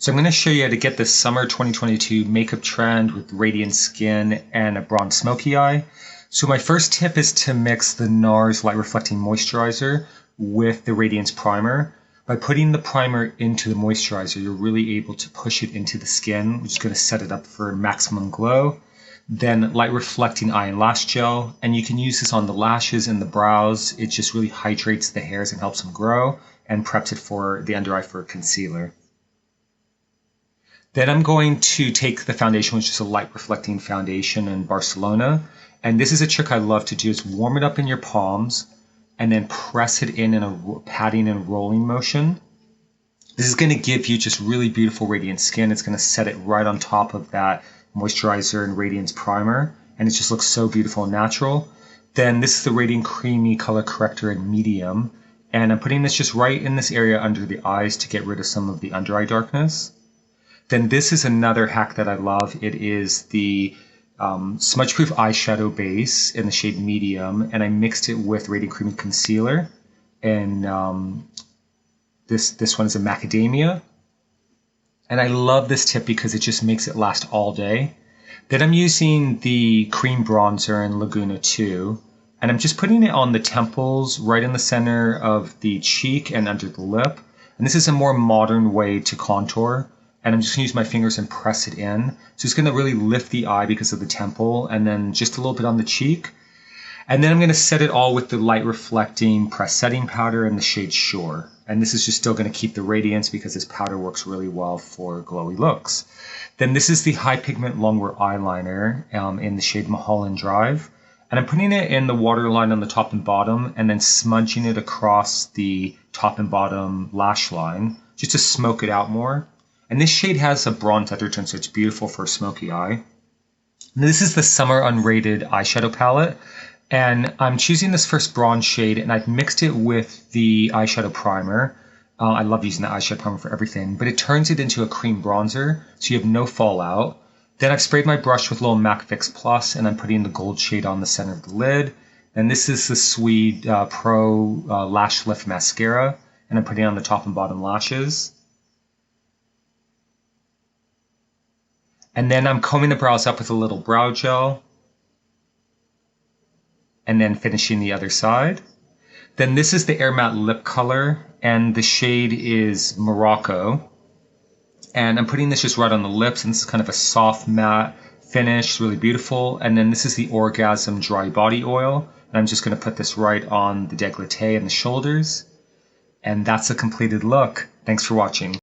So I'm going to show you how to get this summer 2022 makeup trend with radiant skin and a bronze smoky eye. So my first tip is to mix the NARS Light Reflecting Moisturizer with the Radiance Primer. By putting the primer into the moisturizer, you're really able to push it into the skin, which is going to set it up for maximum glow. Then light reflecting eye and lash gel, and you can use this on the lashes and the brows. It just really hydrates the hairs and helps them grow and preps it for the under eye for a concealer. Then I'm going to take the foundation, which is a light reflecting foundation in Barcelona. And this is a trick I love to do, is warm it up in your palms and then press it in a patting and rolling motion. This is going to give you just really beautiful radiant skin. It's going to set it right on top of that moisturizer and radiance primer, and it just looks so beautiful and natural. Then this is the Radiant Creamy Color Corrector in medium, and I'm putting this just right in this area under the eyes to get rid of some of the under eye darkness. Then this is another hack that I love. It is the Smudge Proof Eyeshadow Base in the shade Medium, and I mixed it with Radiant Creamy Concealer, and this one is a Macadamia. And I love this tip because it just makes it last all day. Then I'm using the cream bronzer in Laguna 2, and I'm just putting it on the temples, right in the center of the cheek and under the lip. And this is a more modern way to contour. And I'm just going to use my fingers and press it in. So it's going to really lift the eye because of the temple, and then just a little bit on the cheek. And then I'm going to set it all with the light reflecting press setting powder in the shade Shore. And this is just still going to keep the radiance because this powder works really well for glowy looks. Then this is the high pigment Longwear eyeliner in the shade Mulholland Drive. And I'm putting it in the waterline on the top and bottom, and then smudging it across the top and bottom lash line just to smoke it out more. And this shade has a bronze undertone, so it's beautiful for a smoky eye. And this is the Summer Unrated eyeshadow palette. And I'm choosing this first bronze shade, and I've mixed it with the eyeshadow primer. I love using the eyeshadow primer for everything, but it turns it into a cream bronzer, so you have no fallout. Then I've sprayed my brush with little MAC Fix Plus, and I'm putting the gold shade on the center of the lid. And this is the Sweed Pro Lash Lift Mascara, and I'm putting it on the top and bottom lashes. And then I'm combing the brows up with a little brow gel, and then finishing the other side. Then this is the Air Matte Lip Color, and the shade is Morocco. And I'm putting this just right on the lips, and this is kind of a soft matte finish, really beautiful. And then this is the Orgasm Dry Body Oil, and I'm just going to put this right on the décolleté and the shoulders. And that's a completed look. Thanks for watching.